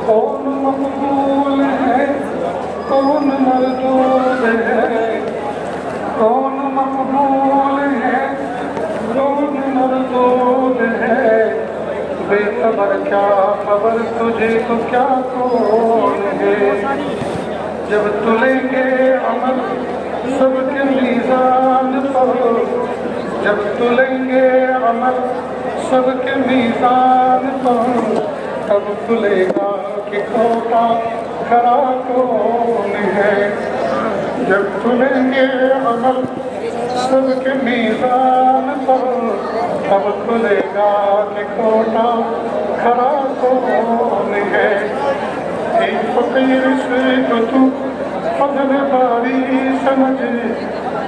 کون مقبول ہے کون مردود ہے کون مقبول ہے کون مردود ہے بے خبر کیا خبر تجھے تو کیا کون ہے جب تلیں گے عمل سب کے میزان پر جب تلیں گے عمل سب کے میزان پر تب تلے گا کہ کھوٹا کھرا کون ہے جب تلیں گے عمل سب کے میزان پر تب تلے گا کہ کھوٹا کھرا کون ہے ایک فقیر سے تو تو فضل باری سمجھ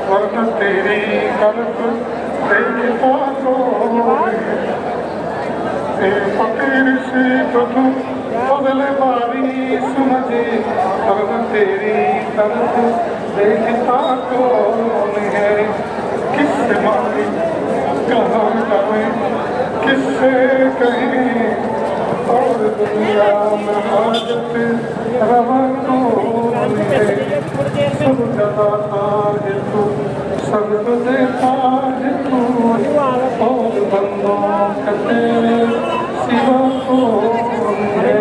ورنہ تیری قلب دیکھتا کون ہے ایک فقیر سے تو تو فضل باری سمجھ ورنہ تیری قلب دیکھتا کون ہے کس سے مانگے کہاں جائیں کس سے کہیں اور دنیا میں حاجت روا کون ہے سب جگہ تاج تو سب کو دیتا ہے تو اور بندوں کا تیرے سوا کون ہے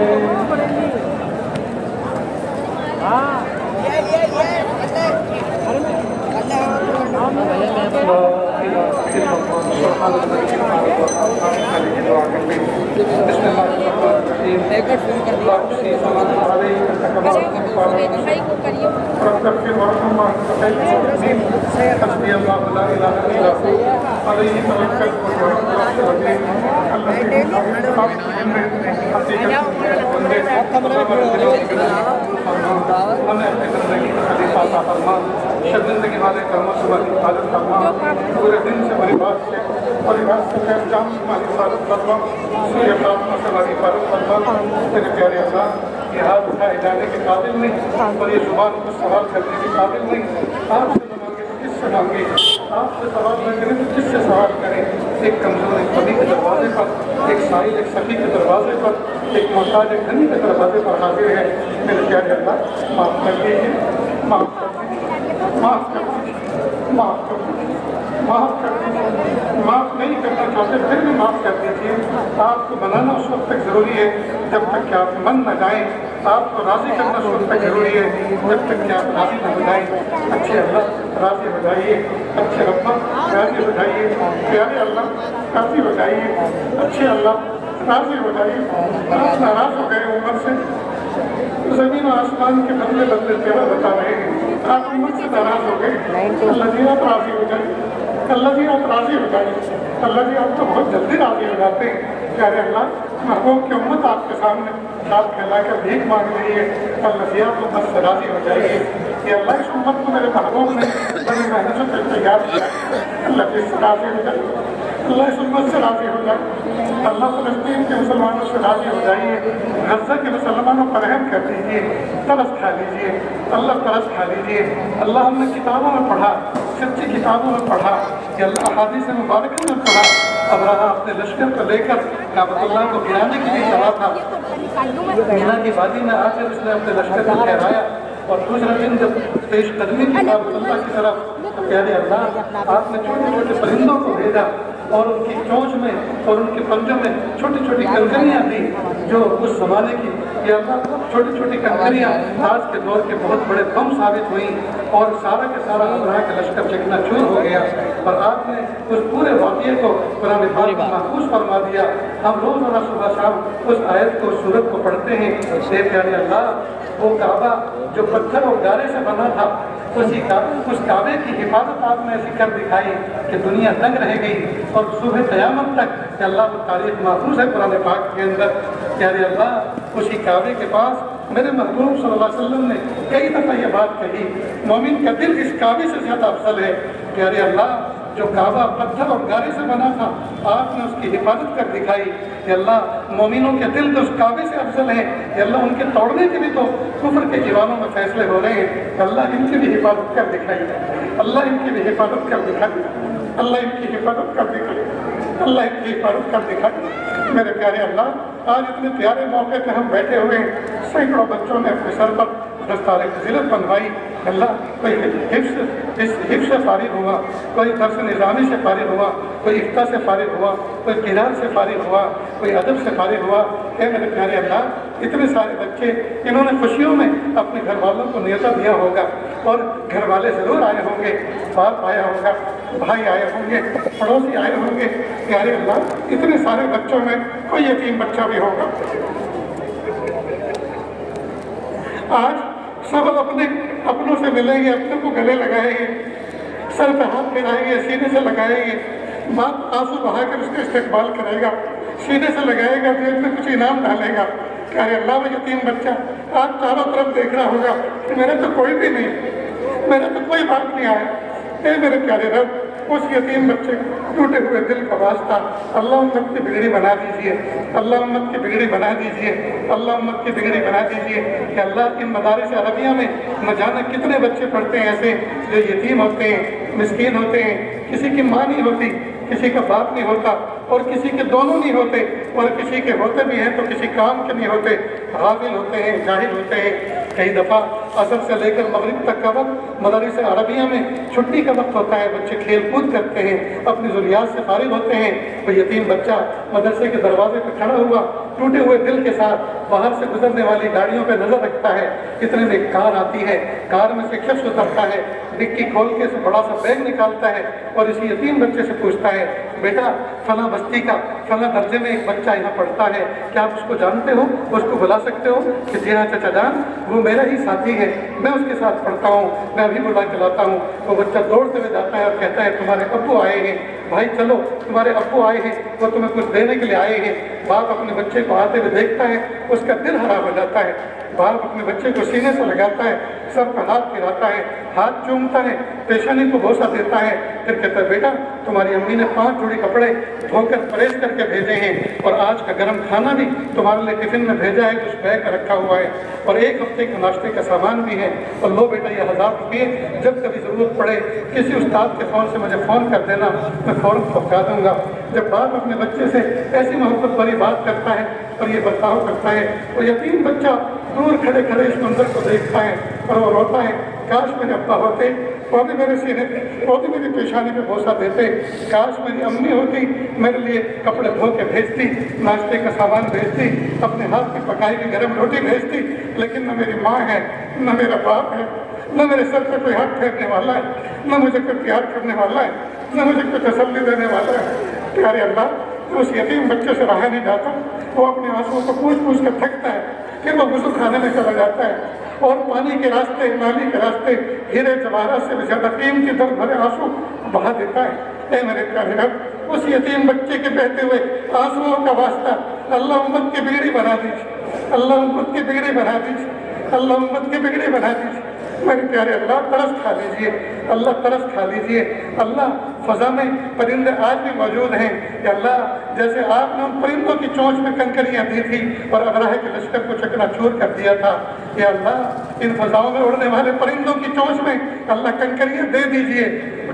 زندگی والے کرموں سے ہماری حفاظت فرما پورے دن سے ہماری بات سے اور عبادت سے خیر جام سے ہماری حفاظت فرما سوئے فاطمہ سے ہماری حفاظت فرما تیرے پیارے اللہ یہ ہاتھ اٹھائے جانے کے قابل نہیں اور یہ زبان کو سوال کرنے کے قابل نہیں آپ سے مانگے تو کس سے مانگے آپ سے سوال نہ کریں تو کس سے سوال کریں ایک کمزور ایک کبھی کے دروازے پر ایک سائل ایک سخی کے دروازے پر ایک محتاج ایک گھنی کے دروازے پر حاضر ہے میرے پیارے اللہ معاف کر دیجیے معاف کر دیجیے معاف کر دیجیے معاف کر دیجیے معاف کر دیجیے معاف نہیں کرنا چاہتے پھر بھی معاف کر دیجیے آپ کو منانا اس وقت تک ضروری ہے جب تک کہ آپ من نہ جائیں آپ کو راضی کرنا اس وقت تک ضروری ہے جب تک کہ آپ راضی نہ ہو جائیں اچھے اللہ راضی ہو جائیے اچھے ربا راضی ہو جائیے پیارے اللہ راضی ہو جائیے اچھے اللہ راضی ہو جائیے آپ ناراض ہو گئے عمر سے زمین و آسمان کے بدلے بدلے تیرا بتا رہے ہیں آپ امت سے ناراض ہو گئے اللہ جی آپ راضی ہو جائیں اللہ جی آپ راضی ہو جائیں اللہ جی آپ تو بہت جلدی راضی ہو جاتے ہیں پیارے اللہ محبوب کی امت آپ کے سامنے آپ کھلا کر بھیک مانگ رہی ہے اللہ جی آپ امت سے راضی ہو جائیے کہ اللہ اس امت کو میرے محبوب نے بڑی محنت سے تیار کیا اللہ جی سے راضی ہو جائے اللہ اس امت سے راضی ہو جائے اللہ فلسطین کے مسلمانوں سے راضی ہو جائیے غزہ کے مسلمانوں پر رحم کر دیجیے ترس کھا لیجیے اللہ ترس کھا لیجیے اللہ ہم نے کتابوں میں پڑھا سچی کتابوں میں پڑھا کہ اللہ احادیث مبارکہ میں پڑھا ابراہا اپنے لشکر کو لے کر کعبۃ اللہ کو گرانے کے لیے چلا تھا مینا کی وادی میں آ کر اس نے اپنے لشکر کو ٹھہرایا اور دوسرا دن جب پیش قدمی کی کعبۃ اللہ کی طرف پیارے اللہ آپ نے چھوٹے چھوٹے پرندوں کو بھیجا اور ان کی چونچ میں اور ان کے پنجوں میں چھوٹی چھوٹی کنکریاں تھیں جو اس زمانے کی یا اللہ چھوٹی چھوٹی کنکریاں آج کے دور کے بہت بڑے بم ثابت ہوئیں اور سارا کے سارا ابراہ کا لشکر چکنا چور ہو گیا، اور آپ نے اس پورے واقعے کو قرآن پاک میں محفوظ فرما دیا۔ ہم روزانہ صبح شام اس آیت کو اس سورت کو پڑھتے ہیں، اے پیارے اللہ وہ کعبہ جو پتھر اور گارے سے بنا تھا اس کعبے کی حفاظت آپ نے ایسی کر دکھائی کہ دنیا دنگ رہ گئی اور صبح قیامت تک کہ اللہ وہ تاریخ محفوظ ہے قرآن پاک کے اندر۔ پیارے اللہ اسی کعبے کے پاس میرے محبوب صلی اللہ علیہ وسلم نے کئی دفعہ یہ بات کہی، مومن کا دل اس کعبے سے زیادہ افضل ہے۔ پیارے اللہ جو کعبہ پتھر اور گارے سے بنا تھا آپ نے اس کی حفاظت کر دکھائی کہ اللہ مومنوں کے دل تو اس کعبے سے افضل ہیں کہ اللہ ان کے توڑنے کے بھی تو کفر کے ایوانوں میں فیصلے ہو رہے ہیں کہ اللہ ان کی بھی حفاظت کر دکھائی، اللہ ان کی بھی حفاظت کر دکھائی، اللہ ان کی حفاظت کر دکھائی، اللہ ان کی حفاظت کر دکھائی۔ میرے پیارے اللہ آج اتنے پیارے موقع پہ ہم بیٹھے ہوئے ہیں، سینکڑوں بچوں نے اپنے سر پر دستار فضیلت بنوائی، اللہ کوئی حفظ سے فارغ ہوا، کوئی درس نظامی سے فارغ ہوا، کوئی افتاء سے فارغ ہوا، کوئی قرآن سے فارغ ہوا، کوئی ادب سے فارغ ہوا۔ اے میرے پیارے اللہ اتنے سارے بچے انہوں نے خوشیوں میں اپنے گھر والوں کو نیوتا دیا ہوگا اور گھر والے ضرور آئے ہوں گے، باپ آیا ہوگا، بھائی آئے ہوں گے، پڑوسی آئے ہوں گے۔ پیارے اللہ اتنے سارے بچوں میں کوئی یتیم بچہ بھی ہوگا۔ آج سب اپنوں سے ملیں گے، اپنے کو گلے لگائیں گے، سر پہ ہاتھ پھیرائیں گے، سینے سے لگائیں گے، باپ آنسو بہا کر اس کا استقبال کرے گا، سینے سے لگائے گا، جیب میں کچھ انعام ڈالے گا۔ کہ اللہ وہ یتیم بچہ آج چاروں طرف دیکھ رہا ہوگا کہ میرے تو کوئی بھی نہیں، میرے تو کوئی بات نہیں آیا۔ اے میرے پیارے رب اس یتیم بچے ٹوٹے ہوئے دل کا واسطہ اللہ امت کی بگڑی بنا دیجئے، اللہ امت کی بگڑی بنا دیجئے، اللہ امت کی بگڑی بنا دیجئے۔ کہ اللہ ان مدارس عربیہ میں نہ جانے کتنے بچے پڑھتے ہیں ایسے جو یتیم ہوتے ہیں، مسکین ہوتے ہیں، کسی کی ماں نہیں ہوتی، کسی کا باپ نہیں ہوتا، اور کسی کے دونوں نہیں ہوتے، اور کسی کے ہوتے بھی ہیں تو کسی کام کے نہیں ہوتے، غافل ہوتے ہیں، جاہل ہوتے ہیں۔ کئی دفعہ عصر سے لے کر مغرب تک کا وقت مدارس عربیہ میں چھٹی کا وقت ہوتا ہے، بچے کھیل کود کرتے ہیں، اپنی ضروریات سے فارغ ہوتے ہیں۔ وہ یتیم بچہ مدرسے کے دروازے پہ کھڑا ہوا ٹوٹے ہوئے دل کے ساتھ باہر سے گزرنے والی گاڑیوں پہ نظر رکھتا ہے، اتنے میں کار آتی ہے، کار میں سے شخص اترتا ہے، ڈکی کھول کے بڑا سا بیگ نکالتا ہے اور اسی یتیم بچے سے پوچھتا ہے بیٹا فلاں بستی کا فلاں درجے میں ایک بچہ یہاں پڑھتا ہے، کیا آپ اس کو جانتے ہو، اس کو بلا سکتے ہو؟ کہ جی ہاں چچا جان وہ میرا ہی ساتھی ہے، میں اس کے ساتھ پڑھتا ہوں، میں ابھی بلا کے لاتا ہوں۔ وہ بچہ دوڑتے ہوئے جاتا ہے اور کہتا ہے تمہارے ابو آئے ہیں، بھائی چلو تمہارے ابو آئے ہیں، وہ تمہیں کچھ دینے کے لیے آئے ہیں۔ باپ اپنے بچے کو آتے ہوئے دیکھتا ہے، اس کا دل خراب ہو جاتا ہے، باپ اپنے بچے کو سینے سے لگاتا ہے، سر پہ ہاتھ پھیراتا ہے، ہاتھ چومتا ہے، پیشانی کو بوسہ دیتا ہے، پھر کہتا ہے بیٹا تمہاری امی نے 5 جوڑی کپڑے دھو کر پریس کر کے بھیجے ہیں، اور آج کا گرم کھانا بھی تمہارے لیے ٹفن میں بھیجا ہے جو اس بیگ میں رکھا ہوا ہے، اور 1 ہفتے کا ناشتے کا سامان بھی ہے، اور لو بیٹا یہ 1000 روپئے جب کبھی ضرورت پڑے کسی استاد کے فون سے مجھے فون کر دینا، میں فوراً پہنچا دوں گا۔ جب باپ اپنے بچے سے ایسی محبت بھری بات کرتا ہے اور یہ برتاؤ کرتا ہے، تو یتیم بچہ دور کھڑے کھڑے اس منظر کو دیکھتا ہے اور وہ روتا ہے، کاش میرے ابا ہوتے، وہ بھی میرے سینے پہ، وہ بھی میری پیشانی پہ بوسہ دیتے، کاش میری امی ہوتی میرے لیے کپڑے دھو کے بھیجتی، ناشتے کا سامان بھیجتی، اپنے ہاتھ کی پکائی ہوئی گرم روٹی بھیجتی، لیکن نہ میری ماں ہے، نہ میرا باپ ہے، نہ میرے سر پہ کوئی ہاتھ پھیرنے والا ہے، نہ مجھے کوئی پیار کرنے والا ہے، نہ مجھے کوئی تسلی دینے والا ہے۔ پیارے اللہ اس یتیم بچے سے رہا نہیں جاتا، وہ اپنے آنسوؤں کو پوچھ پوچھ کر تھکتا ہے، پھر وہ غسل خانے میں چلا جاتا ہے اور پانی کے راستے، نالی کے راستے ہیرے جواہرات سے بھی زیادہ قیمتی درد بھرے آنسو بہا دیتا ہے۔ اے میرے پیارے رب اس یتیم بچے کے بہتے ہوئے آنسوؤں کا واسطہ اللہ امت کی بگڑی بنا دیجیے، اللہ امت کی بگڑی بنا دیجیے، اللہ امت کی بگڑی بنا دیجیے۔ میرے پیارے اللہ ترس کھا لیجئے، اللہ ترس کھا لیجئے۔ اللہ فضا میں پرندے آج بھی موجود ہیں کہ اللہ جیسے آپ نے ان پرندوں کی چونچ میں کنکریاں دی تھی اور ابراہ کے لشکر کو چکنا چور کر دیا تھا، کہ اللہ ان فضاؤں میں اڑنے والے پرندوں کی چونچ میں اللہ کنکریاں دے دیجئے،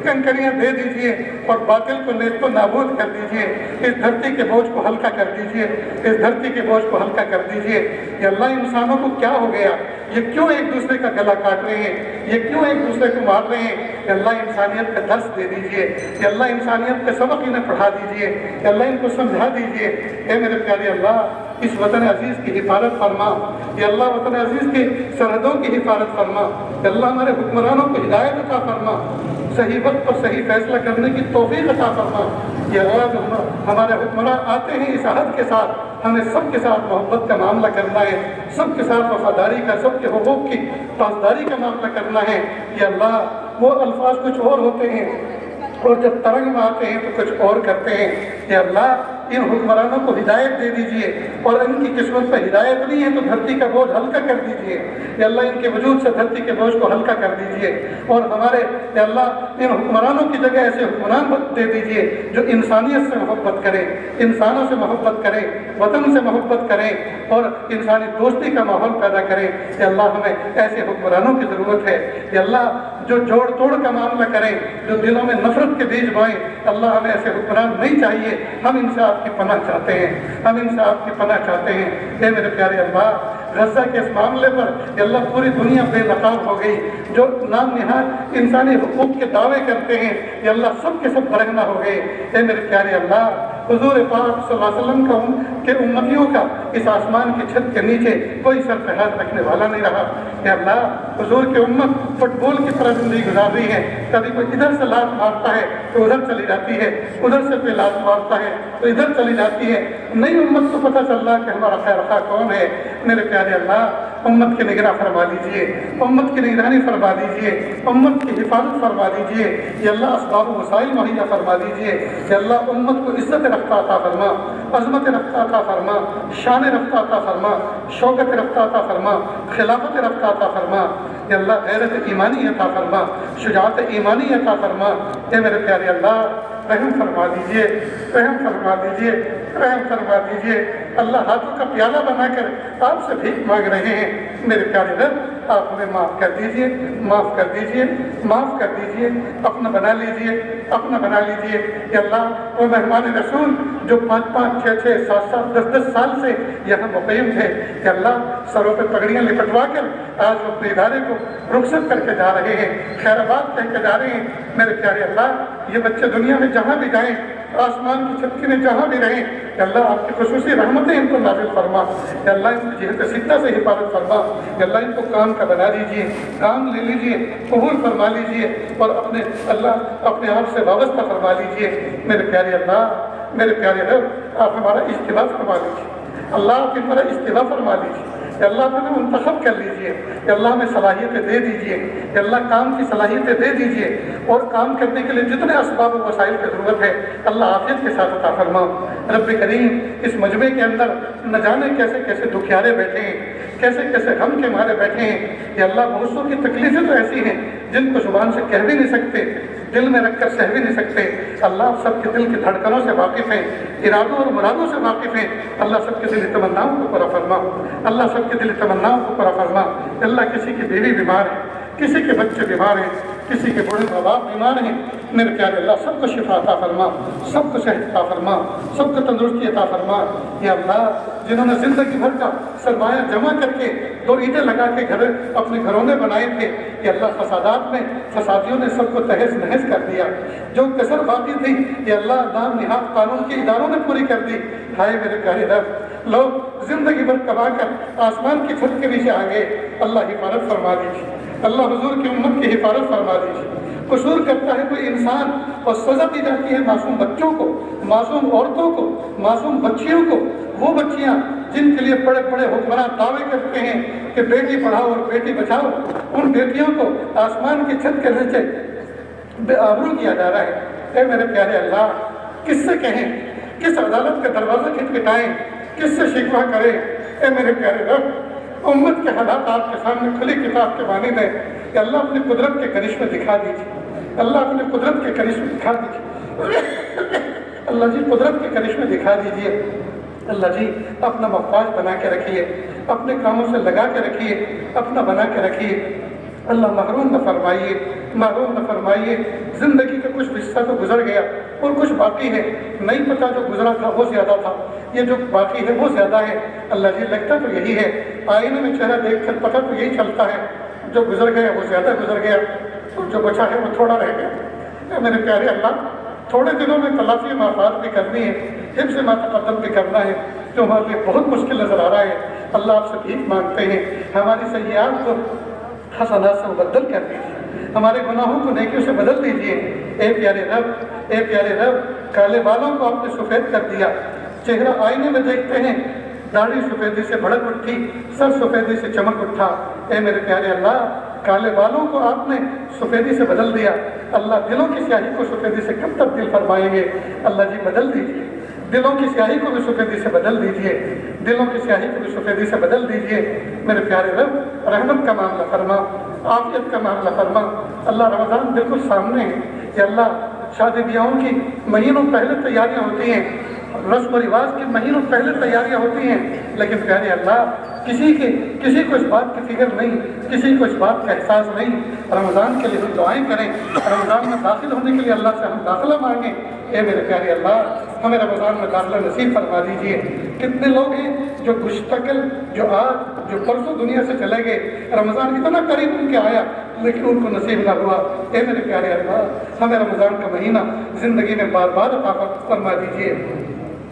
کنکریاں دے دیجئے اور باطل کو نیست و نابود کر دیجئے، اس دھرتی کے بوجھ کو ہلکا کر دیجئے، اس دھرتی کے بوجھ کو ہلکا کر دیجئے۔ یا اللہ انسانوں کو کیا ہو گیا؟ یہ کیوں ایک دوسرے کا گلا کاٹ رہے ہیں؟ یہ کیوں ایک دوسرے کو مار رہے ہیں؟ یا اللہ انسانیت کا درس دے دیجئے، یا اللہ انسانیت کا سبق انہیں پڑھا دیجئے، یا اللہ ان کو سمجھا دیجئے۔ اے میرے پیارے اللہ، اس وطن عزیز کی حفاظت فرما، یا اللہ وطن عزیز کی سرحدوں کی حفاظت فرما، یا اللہ ہمارے حکمرانوں کو ہدایت عطا فرما، صحیح وقت پر صحیح فیصلہ کرنے کی توفیق عطا فرما۔ یا اللہ ہمارے حکمران آتے ہیں اس عہد کے ساتھ، ہمیں سب کے ساتھ محبت کا معاملہ کرنا ہے، سب کے ساتھ وفاداری کا، سب کے حقوق کی پاسداری کا معاملہ کرنا ہے۔ یا اللہ وہ الفاظ کچھ اور ہوتے ہیں اور جب ترنگ میں آتے ہیں تو کچھ اور کرتے ہیں۔ یا اللہ ان حکمرانوں کو ہدایت دے دیجئے، اور ان کی قسمت پہ ہدایت نہیں ہے تو دھرتی کا بوجھ ہلکا کر دیجئے۔ یا اللہ ان کے وجود سے دھرتی کے بوجھ کو ہلکا کر دیجئے، اور ہمارے یا اللہ ان حکمرانوں کی جگہ ایسے حکمران دے دیجئے جو انسانیت سے محبت کریں، انسانوں سے محبت کریں، وطن سے محبت کریں اور انسانی دوستی کا ماحول پیدا کریں۔ یا اللہ ہمیں ایسے حکمرانوں کی ضرورت ہے۔ یا اللہ جو جوڑ توڑ کا معاملہ کریں، جو دلوں میں نفرت کے بیج بوئیں، اللہ ہمیں ایسے حکمران نہیں چاہیے۔ ہم ان سے آپ کی پناہ چاہتے ہیں، ہم ان سے آپ کی پناہ چاہتے ہیں۔ اے میرے پیارے اللہ، غزہ کے اس معاملے پر یا اللہ پوری دنیا بے نقاب ہو گئی، جو نام نہاد انسانی حقوق کے دعوے کرتے ہیں یا اللہ سب کے سب برہنہ ہو گئے۔ اے میرے پیارے اللہ، حضور پاک صلی اللہ علیہ وسلم کے امتیوں کا اس آسمان کی چھت کے نیچے کوئی سر پہ ہاتھ رکھنے والا نہیں رہا۔ اے اللہ، حضور کی امت فٹ بال کی طرح زندگی گزار رہی ہے، کبھی کوئی ادھر سے لات مارتا ہے تو ادھر چلی جاتی ہے، ادھر سے کوئی لات مارتا ہے تو ادھر چلی جاتی ہے، نئی امت کو پتہ چل رہا کہ ہمارا خیر خواہ کون ہے۔ میرے پیارے اللہ، امت کی نگراں فرما لیجئے، امت کی نگرانی فرما دیجئے، امت کی حفاظت فرما دیجئے۔ یا اللہ اسباب و وسائل مہیا فرما دیجئے۔ یا اللہ امت کو عزت رفتہ عطا فرما، عظمت رفتہ عطا فرما، شان رفتہ عطا فرما، شوکت رفتہ عطا فرما، خلافت رفتہ عطا فرما۔ یا اللہ غیرت ایمانی عطا فرما، شجاعت ایمانی عطا فرما۔ اے میرے پیارے اللہ، رحم فرما دیجئے، رحم فرما دیجئے، رحم فرما دیجئے۔ اللہ ہاتھوں کا پیالہ بنا کر آپ سے بھیک مانگ رہے ہیں، میرے پیارے رب آپ ہمیں معاف کر دیجئے، معاف کر دیجئے، معاف کر دیجئے، اپنا بنا لیجئے، اپنا بنا لیجئے۔ یا اللہ وہ مہمان رسول جو 5-5، 6-6، 7-7، 10-10 سال سے یہاں مقیم تھے، یا اللہ سروں پہ پگڑیاں لپٹوا کر آج وہ اپنے ادارے کو رخصت کر کے جا رہے ہیں، خیر آباد کہہ کے جا رہے ہیں۔ میرے پیارے اللہ، یہ بچے دنیا میں جہاں بھی جائیں، آسمان کی چھت میں جہاں بھی رہیں، کہ اللہ آپ کی خصوصی رحمتیں ان کو نازل فرما۔ کہ اللہ ان کی جہت سکتہ سے حفاظت فرما۔ کہ اللہ ان کو کام کا بنا دیجئے، کام لے لیجئے، قبول فرما لیجئے، اور اپنے اللہ اپنے آپ سے وابستہ فرما لیجئے۔ میرے پیارے اللہ، میرے پیارے رب، آپ ہمارا اجتباع فرما لیجئے، اللہ آپ ہمارا اجتباع فرما لیجئے۔ کہ اللہ ہمیں منتخب کر لیجئے، کہ اللہ ہمیں صلاحیتیں دے دیجئے، کہ اللہ کام کی صلاحیتیں دے دیجئے، اور کام کرنے کے لیے جتنے اسباب و وسائل کی ضرورت ہے اللہ عافیت کے ساتھ عطا فرما۔ رب کریم، اس مجمع کے اندر نہ جانے کیسے کیسے دکھیارے بیٹھے ہیں، کیسے کیسے غم کے مارے بیٹھے ہیں۔ یا اللہ بہت سو کی تکلیفیں تو ایسی ہیں جن کو زبان سے کہہ بھی نہیں سکتے، دل میں رکھ کر سہ بھی نہیں سکتے۔ اللہ سب کے دل کی دھڑکنوں سے واقف ہیں، ارادوں اور مرادوں سے واقف ہیں۔ اللہ سب کے دلی تمناؤں کو پورا فرما، اللہ سب کے دلی تمناؤں کو پورا فرما۔ اللہ کسی کی بیوی بیمار ہے، کسی کے بچے بیمار ہیں، کسی کے بوڑھے ماں باپ بیمار ہیں، میرے پیارے اللہ سب کو شفا عطا فرما، سب کو صحت عطا فرما، سب کو تندرستی عطا فرما۔ یا اللہ جنہوں نے زندگی بھر کا سرمایہ جمع کر کے 2 اینٹیں لگا کے گھر اپنے گھرونے بنائے تھے، کہ اللہ فسادات میں فسادیوں نے سب کو تہس نہس کر دیا۔ جو کسر باقی تھی یہ اللہ نام نہاد قانون کے اداروں نے پوری کر دی۔ ہائے میرے پیارے رب، لوگ زندگی بھر کما کر آسمان کی چھت کے نیچے آ گئے، اللہ حفاظت فرما دیجیے، اللہ حضور کی امت کی حفاظت فرما دیجیے۔ قصور کرتا ہے کوئی انسان اور سزا دی جاتی ہے معصوم بچوں کو، معصوم عورتوں کو، معصوم بچیوں کو، وہ بچیاں جن کے لیے بڑے بڑے حکمران دعوے کرتے ہیں کہ بیٹی پڑھاؤ اور بیٹی بچاؤ، ان بیٹیوں کو آسمان کی چھت کے نیچے بے آبرو کیا جا رہا ہے۔ اے میرے پیارے اللہ، کس سے کہیں، کس عدالت کے دروازے کھٹکھٹائیں، کس سے شکوہ کریں؟ اے میرے پیارے رب، امت کے حالات آپ کے سامنے کھلی کتاب کے مانند ہے، کہ اللہ اپنی قدرت کے کرشمے دکھا دیجیے، اللہ اپنی قدرت کے کرشمے دکھا دیجیے، اللہ جی قدرت کے کرشمے دکھا دیجیے۔ اللہ جی اپنا محتاج بنا کے رکھیے، اپنے کاموں سے لگا کے رکھیے، اپنا بنا کے رکھیے۔ اللہ محروم نہ فرمائیے، معلوم نہ فرمائیے۔ زندگی کا کچھ حصہ تو گزر گیا اور کچھ باقی ہے، نہیں پتا جو گزرا تھا وہ زیادہ تھا، یہ جو باقی ہے وہ زیادہ ہے۔ اللہ جی لگتا تو یہی ہے، آئینے میں چہرہ دیکھ کر پتہ تو یہی چلتا ہے، جو گزر گیا وہ زیادہ گزر گیا اور جو بچا ہے وہ تھوڑا رہ گیا۔ اے میرے پیارے اللہ، تھوڑے دنوں میں تلافی معافات بھی کرنی ہے، حفظ ما تقدم بھی کرنا ہے، جو ہمارے لیے بہت مشکل نظر آ رہا ہے۔ اللہ آپ سے بھیک مانگتے ہیں، ہماری سیئات کو حسنات سے مبدل کر دیجیے، ہمارے گناہوں کو نیکیوں سے بدل دیجیے۔ اے پیارے رب، اے پیارے رب، کالے بالوں کو آپ نے سفید کر دیا، چہرہ آئینے میں دیکھتے ہیں، داڑھی سفیدی سے بھڑک اٹھی، سر سفیدی سے چمک اٹھا۔ اے میرے پیارے اللہ، کالے بالوں کو آپ نے سفیدی سے بدل دیا، اللہ دلوں کی سیاہی کو سفیدی سے کب تبدیل فرمائیں گے؟ اللہ جی بدل دیجیے، دلوں کی سیاہی کو بھی سفیدی سے بدل دیجیے، دلوں کی سیاہی کو بھی سفیدی سے بدل دیجیے۔ میرے پیارے رب، رحمت کا معاملہ فرما، عافیت کا معاملہ فرما۔ اللہ رمضان بالکل سامنے ہے، یا اللہ شادی بیاہوں کی مہینوں پہلے تیاریاں ہوتی ہیں، رسم و رواج کی مہینوں پہلے تیاریاں ہوتی ہیں، لیکن پیارے اللہ کسی کو اس بات کی فکر نہیں، کسی کو اس بات کا احساس نہیں۔ رمضان کے لیے ہم دعائیں کریں، رمضان میں داخل ہونے کے لیے اللہ سے ہم داخلہ مانگیں۔ اے میرے پیارے اللہ، ہمیں رمضان میں داخلہ نصیب فرما دیجیے۔ کتنے لوگ ہیں جو گشتکل، جو آج، جو پرسوں دنیا سے چلے گئے، رمضان اتنا قریب ان کے آیا لیکن ان کو نصیب نہ ہوا۔ اے میرے پیارے اللہ، ہمیں رمضان کا مہینہ زندگی میں بار بار عطا فرما دیجیے،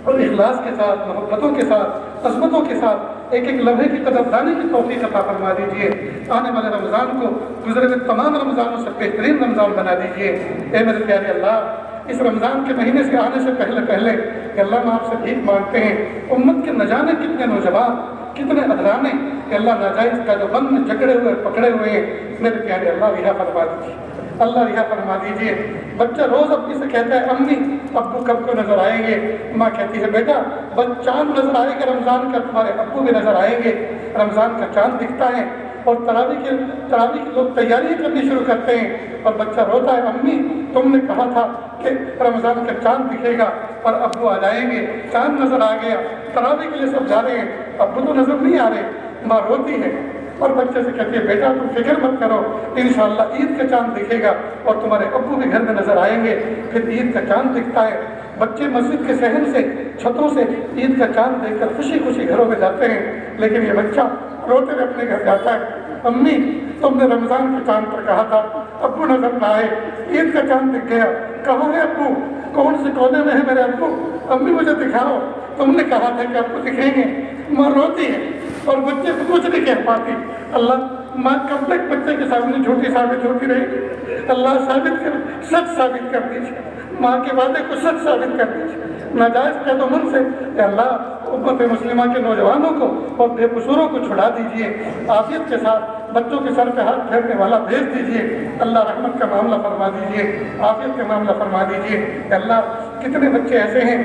اور اخلاص کے ساتھ، محبتوں کے ساتھ، عظمتوں کے ساتھ ایک ایک لمحے کی قدردانی کی توفیق عطا فرما دیجیے۔ آنے والے رمضان کو گزرے ہوئے تمام رمضانوں سے بہترین رمضان بنا دیجیے۔ اے میرے پیارے اللہ، اس رمضان کے مہینے سے آنے سے پہلے کہ اللہ ہم آپ سے بھیک مانگتے ہیں، امت کے نہ جانے کتنے نوجوان، کتنے ادرانے کہ اللہ ناجائز کا جو بند میں جکڑے ہوئے پکڑے ہوئے ہیں، میرے پیارے اللہ رہا فرما دیجیے، اللہ رہا فرما دیجیے۔ بچہ روز اپنی سے کہتا ہے امی ابو کب کو نظر آئیں گے؟ ماں کہتی ہے بیٹا بس چاند نظر آئے گا رمضان کا، تمہارے ابو بھی نظر آئیں گے۔ رمضان کا چاند دکھتا ہے اور تراویح کی لوگ تیاریاں کرنی شروع کرتے ہیں، اور بچہ روتا ہے امی تم نے کہا تھا کہ رمضان کا چاند دکھے گا اور ابو آ جائیں گے، چاند نظر آ گیا، تراویح کے لیے سب جا رہے ہیں، ابو تو نظر نہیں آ رہے۔ ماں روتی ہے اور بچے سے کہتی ہے بیٹا تم فکر مت کرو، انشاءاللہ عید کا چاند دکھے گا اور تمہارے ابو بھی گھر میں نظر آئیں گے۔ پھر عید کا چاند دکھتا ہے، بچے مسجد کے صحن سے، چھتوں سے عید کا چاند دیکھ کر خوشی خوشی گھروں میں جاتے ہیں، لیکن یہ بچہ روتے ہوئے اپنے گھر جاتا ہے، امی تم نے رمضان کے چاند پر کہا تھا ابو نظر نہ آئے، عید کا چاند دکھ گیا، کہاں ہے ابو؟ کون سے کونے میں ہے میرے ابو؟ امی مجھے دکھاؤ، تم نے کہا تھا کہ ابو دکھیں گے۔ ماں روتی ہے اور بچے کو کچھ نہیں کہہ پاتی۔ اللہ ماں کب تک بچے کے سامنے جھوٹی ثابت ہوتی رہے گی؟ اللہ سچ ثابت کر دیجیے، ماں کے وعدے کو سچ ثابت کر دیجیے، ناجائز قدموں سے کہ اللہ امت مسلمہ کے نوجوانوں کو اور بے قصوروں کو چھڑا دیجیے، عافیت کے ساتھ بچوں کے سر پہ ہاتھ پھیرنے والا بھیج دیجیے، اللہ رحمت کا معاملہ فرما دیجیے، عافیت کا معاملہ فرما دیجیے۔ اللہ کتنے بچے ایسے ہیں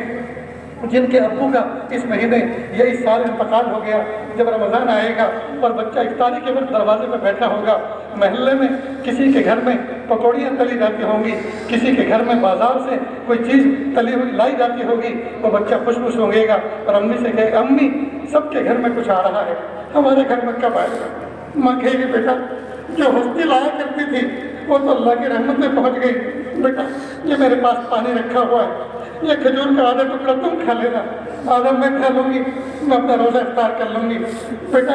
جن کے ابو کا اس مہینے یا اس سال انتقال ہو گیا، جب رمضان آئے گا اور بچہ افطاری کے وقت دروازے پہ بیٹھا ہوگا، محلے میں کسی کے گھر میں پکوڑیاں تلی جاتی ہوں گی، کسی کے گھر میں بازار سے کوئی چیز تلی ہوئی لائی جاتی ہوگی، وہ بچہ خوش خوش ہونگے گا اور امی سے کہے گا امی سب کے گھر میں کچھ آ رہا ہے، ہمارے گھر میں کب آئے گا؟ ماں کہے گی بیٹا جو ہستی لایا کرتی تھی وہ تو اللہ کی رحمت میں پہنچ گئی، بیٹا یہ میرے پاس پانی رکھا ہوا ہے، یہ کھجور کا آدھا ٹکڑا تم کھا لینا، آدھا میں کھا لوں گی، میں اپنا روزہ افطار کر لوں گی۔ بیٹا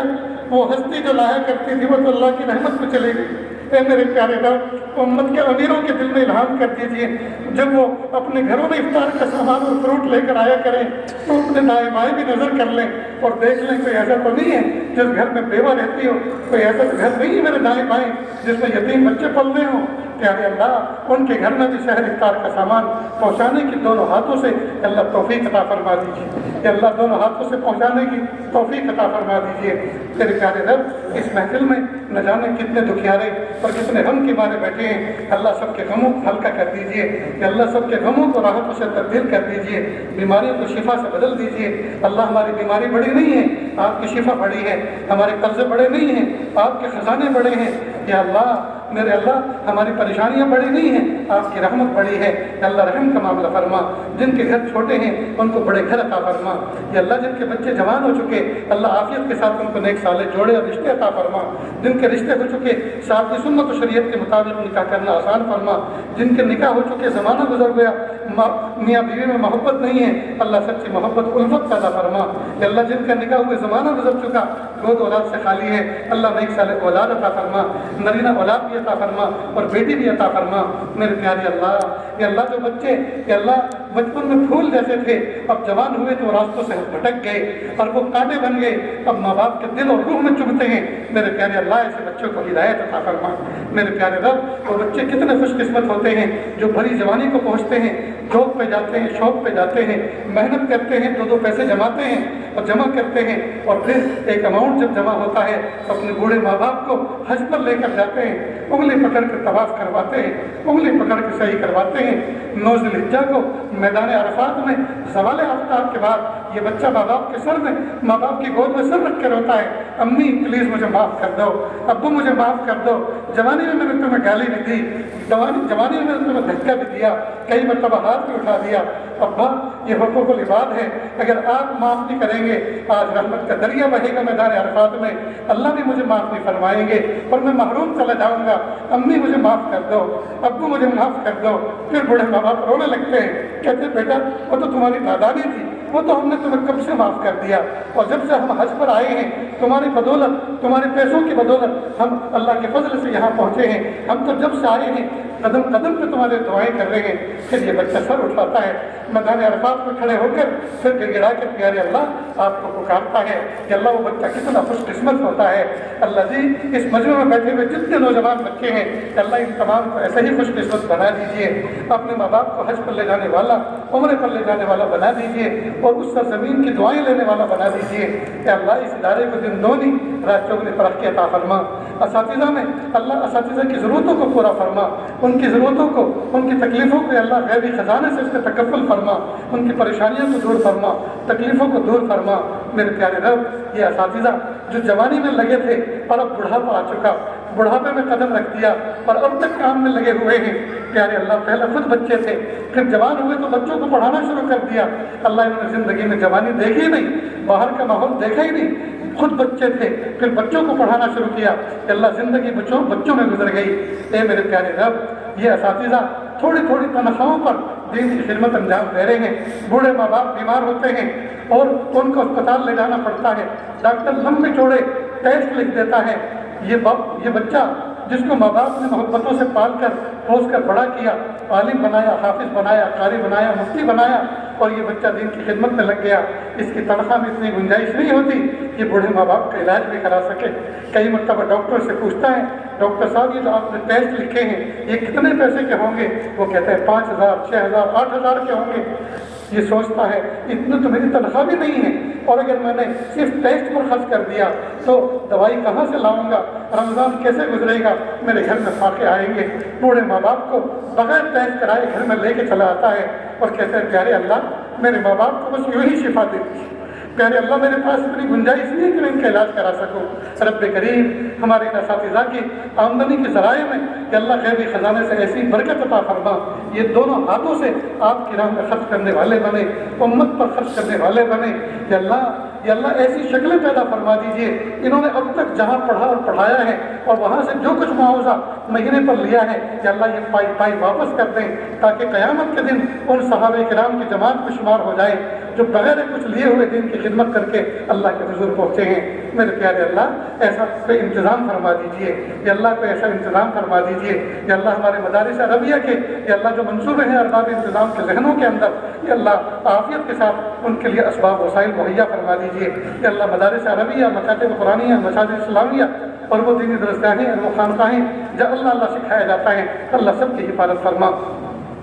وہ ہستی جو لایا کرتی تھی وہ تو اللہ کی رحمت میں چلے گی۔ اے میرے پیارے رب، امت کے امیروں کے دل میں الہام کر دیجیے، جب وہ اپنے گھروں میں افطار کا سامان اور فروٹ لے کر آیا کریں تو اپنے دائیں بائیں بھی نظر کر لیں اور دیکھ لیں کوئی ایسا تو نہیں ہے جس گھر میں بیوہ رہتی ہو، کوئی ایسا تو گھر نہیں ہے میرے دائیں بائیں جس میں یتیم بچے پل رہے ہوں۔ پیارے اللہ ان کے گھر میں بھی شہر افطار کا سامان پہنچانے کی دونوں ہاتھوں سے اللہ توفیق عطا فرما دیجیے، کہ اللہ دونوں ہاتھوں سے پہنچانے کی توفیق عطا فرما دیجیے۔ میرے پیارے رب اس محفل میں نہ جانے کتنے دکھیارے اور کتنے غم کے مارے بیٹھے ہیں، اللہ سب کے غموں کو ہلکا کر دیجیے، کہ اللہ سب کے غموں کو راحتوں سے تبدیل کر دیجیے، بیماریوں کو شفا سے بدل دیجیے۔ اللہ ہماری بیماری بڑی نہیں ہے، آپ کی شفا بڑی ہے، ہمارے قرضے بڑے نہیں ہیں، آپ کے خزانے بڑے ہیں۔ یا اللہ میرے اللہ ہماری پریشانیاں بڑی نہیں ہیں، آپ کی رحمت بڑی ہے، یا اللہ رحم کا معاملہ فرما، جن کے گھر چھوٹے ہیں ان کو بڑے گھر عطا فرما، یا اللہ جن کے بچے جوان ہو چکے اللہ عافیت کے ساتھ ان کو نیک صالح جوڑے اور رشتے عطا فرما، جن کے رشتے ہو چکے ساتھ ہی سنت و شریعت کے مطابق نکاح کرنا آسان فرما، جن کے نکاح ہو چکے زمانہ گزر گیا میاں بیوی میں محبت نہیں ہے اللہ سچی محبت الفت پیدا فرما، یا اللہ جن کا نکاح ہوئے زمانہ گزر چکا گود اولاد سے خالی ہے اللہ نیک صالح اولاد عطا فرما، نرینہ اولاد بھی عطا فرما اور بیٹی بھی عطا فرما، میرے پیارے اللہ یا اللہ جو بچے یا اللہ بچپن میں پھول جیسے تھے اب جوان ہوئے تو راستوں سے بھٹک گئے اور وہ کانٹے بن گئے اب ماں باپ کے دل اور روح میں چبھتے ہیں، میرے پیارے اللہ ایسے بچوں کو ہدایت عطا فرما، میرے پیارے رب وہ بچے کتنے خوش قسمت ہوتے ہیں جو بھری جوانی کو پہنچتے ہیں، جاب پہ جاتے ہیں، شاپ پہ جاتے ہیں، محنت کرتے ہیں، دو پیسے جماتے ہیں اور جمع کرتے ہیں اور پھر ایک اماؤنٹ جب جمع ہوتا ہے تو اپنے بوڑھے ماں باپ کو حج پر لے کر جاتے ہیں، انگلی پکڑ کر طواف کرواتے ہیں، انگلی پکڑ کے صحیح کرواتے ہیں، 9 ذی الحجہ کو میدان عرفات میں زوال آفتاب کے بعد یہ بچہ ماں باپ کے سر میں ماں باپ کی گود میں سر رکھ کر روتا ہے، امی پلیز مجھے معاف کر دو، ابو مجھے معاف کر دو، جوانی میں نے تمہیں گالی بھی دی، جوانی میں نے تمہیں دھکا بھی دیا، کئی مرتبہ ہاتھ بھی اٹھا دیا، ابا یہ حقوق العباد ہے، اگر آپ معاف نہیں کریں گے آج رحمت کا دریا بہے گا میدان عرفات میں، اللہ بھی مجھے معاف نہیں فرمائیں گے اور میں محروم چلا جاؤں گا، امی مجھے معاف کر دو، ابو مجھے معاف کر دو، پھر بوڑھے ماں باپ رونے لگتے ہیں، کہتے بیٹا وہ تو تمہاری نادانی تھی، وہ تو ہم نے تمہیں کب سے معاف کر دیا، اور جب سے ہم حج پر آئے ہیں تمہاری بدولت تمہارے پیسوں کی بدولت ہم اللہ کے فضل سے یہاں پہنچے ہیں، ہم تو جب سے آئے ہیں قدم قدم پہ تمہارے دعائیں کر رہے ہیں، پھر یہ بچہ سر اٹھاتا ہے میدان عرفات میں کھڑے ہو کر پھر گڑ گڑا کے پیارے اللہ آپ کو پکارتا ہے کہ اللہ وہ بچہ کتنا خوش قسمت ہوتا ہے، اللہ جی اس مجمع میں بیٹھے ہوئے جتنے نوجوان بچے ہیں کہ اللہ ان تمام کو ایسے ہی خوش قسمت بنا دیجیے، اپنے ماں باپ کو حج پر لے جانے والا عمرے پر لے جانے والا بنا دیجیے اور اس سرزمین کی دعائیں لینے والا بنا دیجیے کہ اللہ اس ادارے کو دن دونی رات چوگنی ترقی عطا فرما، اساتذہ میں اللہ اساتذہ کی ضرورتوں کو پورا فرما، ان کی ضرورتوں کو ان کی تکلیفوں کو اللہ غیبی خزانے سے اس کا تکفل فرما، ان کی پریشانیوں کو دور فرما، تکلیفوں کو دور فرما، میرے پیارے رب یہ اساتذہ جو جوانی میں لگے تھے اور اب بڑھاپا آ چکا، بڑھاپے میں قدم رکھ دیا اور اب تک کام میں لگے ہوئے ہیں، پیارے اللہ پہلے خود بچے تھے پھر جوان ہوئے تو بچوں کو پڑھانا شروع کر دیا، اللہ انہوں نے زندگی میں جوانی دیکھی نہیں، باہر کا ماحول دیکھا ہی نہیں، خود بچے تھے پھر بچوں کو پڑھانا شروع کیا کہ اللہ زندگی بچوں میں گزر گئی، اے میرے پیارے رب یہ اساتذہ تھوڑی تھوڑی تنخواہوں پر دین کی خدمت انجام دے رہے ہیں، بوڑھے ماں باپ بیمار ہوتے ہیں اور ان کو اسپتال لے جانا پڑتا ہے، ڈاکٹر لمبے چوڑے ٹیسٹ لکھ دیتا ہے، یہ بچہ جس کو ماں باپ نے محبتوں سے پال کر پوس کر بڑا کیا، عالم بنایا، حافظ بنایا، قاری بنایا، مفتی بنایا اور یہ بچہ دین کی خدمت میں لگ گیا، اس کی تنخواہ میں اتنی گنجائش نہیں ہوتی کہ بوڑھے ماں باپ کا علاج بھی کرا سکے، کئی مرتبہ ڈاکٹر سے پوچھتا ہے ڈاکٹر صاحب یہ جو آپ نے ٹیسٹ لکھے ہیں یہ کتنے پیسے کے ہوں گے، وہ کہتے ہیں 5,000 6,000 8,000 کے ہوں گے، یہ سوچتا ہے اتنا تو میری تنخواہ بھی نہیں ہے اور اگر میں نے صرف ٹیسٹ پر خرچ کر دیا تو دوائی کہاں سے لاؤں گا، رمضان کیسے گزرے گا، میرے گھر میں فاقے آئیں گے، بوڑھے ماں باپ کو بغیر ٹیسٹ کرائے گھر میں لے کے چلا آتا ہے اور کہتے ہیں پیارے اللہ میرے ماں باپ کو بس یوں ہی شفا دے، پیارے اللہ میرے پاس اتنی گنجائش نہیں کہ میں ان کا علاج کرا سکوں، رب کریم ہمارے ان اساتذہ کی آمدنی کے ذرائع میں کہ اللہ غیبی خزانے سے ایسی برکت عطا فرما، یہ دونوں ہاتھوں سے آپ کی راہ میں خرچ کرنے والے بنے، امت پر خرچ کرنے والے بنے، یا اللہ ایسی شکلیں پیدا فرما دیجئے، انہوں نے اب تک جہاں پڑھا اور پڑھایا ہے اور وہاں سے جو کچھ معاوضہ مہینے پر لیا ہے کہ اللہ یہ پائی واپس کر دیں تاکہ قیامت کے دن ان صحابہ کرام کی جماعت کو شمار ہو جائے جو بغیر کچھ لیے ہوئے دین کی خدمت کر کے اللہ کے حضور پہنچے ہیں، میرے پیارے اللہ ایسا کوئی انتظام فرما دیجئے، یا اللہ کو ایسا انتظام فرما دیجئے، یا اللہ ہمارے مدارس عربیہ کے یا اللہ جو منصوبے ہیں ارباب انتظام کے ذہنوں کے اندر یا اللہ عافیت کے ساتھ ان کے لیے اسباب وسائل مہیا فرما دیجئے، یا اللہ مدارس عربیہ، مکاتب قرآنیہ، مساجد اسلامیہ اور وہ دینی درسگاہیں اور وہ خانقاہیں جہاں اللہ سکھایا جاتا ہے اللہ سب کی حفاظت فرما،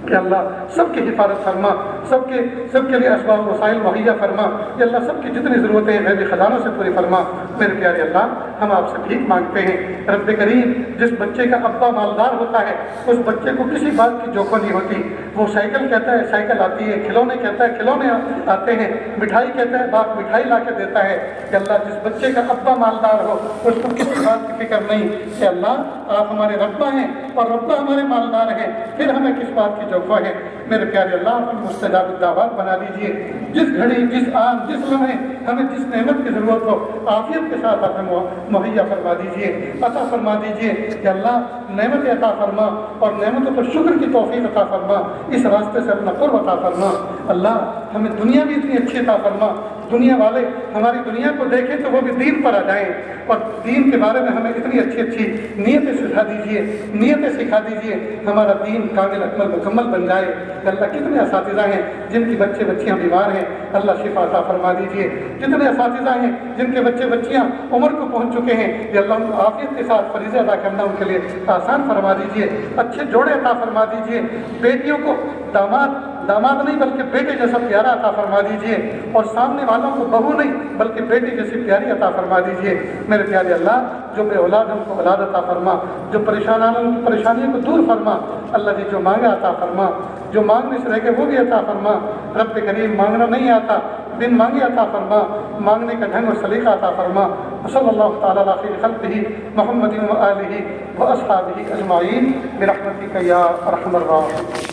کہ اللہ سب کی حفاظت فرما، سب کے لیے اسباب وسائل مہیا فرما، یا اللہ سب کی جتنی ضرورتیں ہیں غیبی خزانوں سے پوری فرما۔ میرے پیارے اللہ، ہم آپ سے بھیک مانگتے ہیں، رب کریم جس بچے کا ابا مالدار ہوتا ہے اس بچے کو کسی بات کی جوکو نہیں ہوتی، وہ سائیکل کہتا ہے سائیکل آتی ہے، کھلونے کہتا ہے کھلونے آتے ہیں، مٹھائی کہتا ہے باپ مٹھائی لا کے دیتا ہے، کہ اللہ جس بچے کا ابا مالدار ہو اس کو کسی بات کی فکر نہیں کہ اللہ آپ ہمارے ربا ہیں اور ربا ہمارے مالدار ہیں، پھر ہمیں کس بات کی جوکو ہے۔ میرے پیارے اللہ، آپ مستجاب الدعوات بنا دیجیے، جس گھڑی جس آن جس لمحے ہمیں جس نعمت کی ضرورت ہو عافیت کے ساتھ آپ ہمیں مہیا فرما دیجیے، عطا فرما دیجیے کہ اللہ نعمت عطا فرما اور نعمتوں پر شکر کی توفیق عطا فرما، اس راستے سے اپنا قرب عطا فرما۔ اللہ ہمیں دنیا بھی اتنی اچھی عطا فرما، دنیا والے ہماری دنیا کو دیکھیں تو وہ بھی دین پر آ جائیں، اور دین کے بارے میں ہمیں اتنی اچھی نیتیں سکھا دیجیے، نیتیں سکھا دیجیے، ہمارا دین کامل اکمل مکمل بن جائے۔ اللہ کتنے اساتذہ ہیں جن کی بچے بچیاں بیمار ہیں، اللہ شفا عطا فرما دیجیے۔ جتنے اساتذہ ہیں جن کے بچے بچیاں عمر کو پہنچ چکے ہیں، کہ اللہ ان کو عافیت کے ساتھ فریضے ادا کرنا ان کے لیے آسان فرما دیجیے، اچھے جوڑے عطا فرما دیجیے، بیٹیوں کو داماد نہیں بلکہ بیٹے جیسا پیارا عطا فرما دیجیے، اور سامنے والوں کو بہو نہیں بلکہ بیٹے جیسی پیاری عطا فرما دیجیے۔ میرے پیارے اللہ، جو بے اولاد ہیں ان کو اولاد عطا فرما، جو پریشان ہیں ان کی پریشانیوں کو دور فرما۔ اللہ جی جو مانگا عطا فرما، جو مانگنے سے رہ کے وہ بھی عطا فرما۔ رب کریم مانگنا نہیں آتا، بن مانگے عطا فرما، مانگنے کا ڈھنگ اور سلیقہ عطا فرما۔ صلی اللہ تعالی علی خیر خلقہ محمد و آلہ و اصحابہ اجمعین برحمتک یا ارحم الراحمین۔